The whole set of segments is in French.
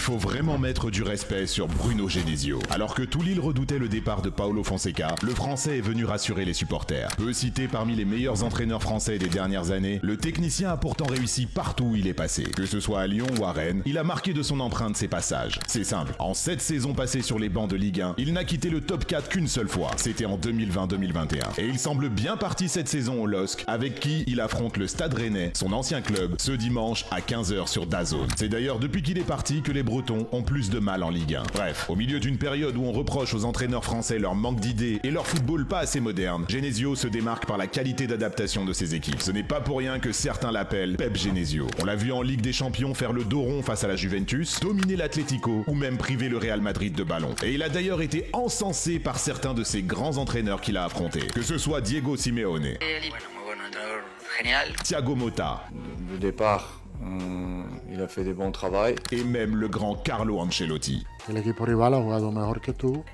Il faut vraiment mettre du respect sur Bruno Genesio. Alors que tout Lille redoutait le départ de Paulo Fonseca, le Français est venu rassurer les supporters. Peu cité parmi les meilleurs entraîneurs français des dernières années, le technicien a pourtant réussi partout où il est passé. Que ce soit à Lyon ou à Rennes, il a marqué de son empreinte ses passages. C'est simple, en 7 saisons passées sur les bancs de Ligue 1, il n'a quitté le top 4 qu'une seule fois. C'était en 2020-2021. Et il semble bien parti cette saison au LOSC, avec qui il affronte le Stade Rennais, son ancien club, ce dimanche à 15h sur DAZN. C'est d'ailleurs depuis qu'il est parti que les Bretons ont plus de mal en Ligue 1. Bref, au milieu d'une période où on reproche aux entraîneurs français leur manque d'idées et leur football pas assez moderne, Genesio se démarque par la qualité d'adaptation de ses équipes. Ce n'est pas pour rien que certains l'appellent Pep Genesio. On l'a vu en Ligue des Champions faire le dos rond face à la Juventus, dominer l'Atlético ou même priver le Real Madrid de ballon. Et il a d'ailleurs été encensé par certains de ses grands entraîneurs qu'il a affrontés, que ce soit Diego Simeone, Thiago Motta, Le départ, il a fait des bons travaux. et même le grand Carlo Ancelotti. El equipo rival a jugado mejor que tú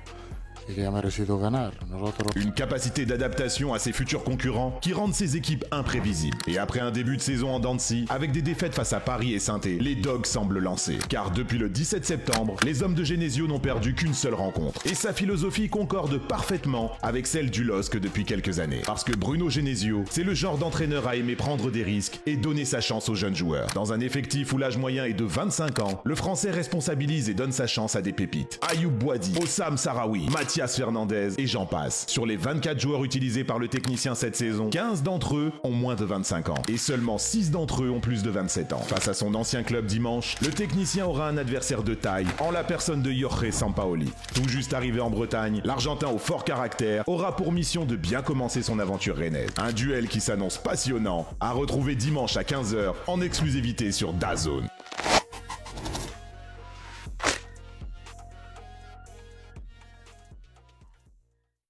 y que ha merecido ganar. Nosotros... Une capacité d'adaptation à ses futurs concurrents qui rendent ses équipes imprévisibles. Et après un début de saison en dents de scie, avec des défaites face à Paris et Saint-Étienne, les Dogs semblent lancés. Car depuis le 17 septembre, les hommes de Genesio n'ont perdu qu'une seule rencontre. Et sa philosophie concorde parfaitement avec celle du LOSC depuis quelques années. Parce que Bruno Genesio, c'est le genre d'entraîneur à aimer prendre des risques et donner sa chance aux jeunes joueurs. Dans un effectif où l'âge moyen est de 25 ans, le Français responsabilise et donne sa chance à des pépites. Ayoub Boadi, Ossam Sarawi, Mathias Fernandez et j'en passe. Sur les 24 joueurs utilisés par le technicien cette saison, 15 d'entre eux ont moins de 25 ans et seulement 6 d'entre eux ont plus de 27 ans. Face à son ancien club dimanche, le technicien aura un adversaire de taille en la personne de Jorge Sampaoli. Tout juste arrivé en Bretagne, l'Argentin au fort caractère aura pour mission de bien commencer son aventure rennaise. Un duel qui s'annonce passionnant à retrouver dimanche à 15h en exclusivité sur DAZN.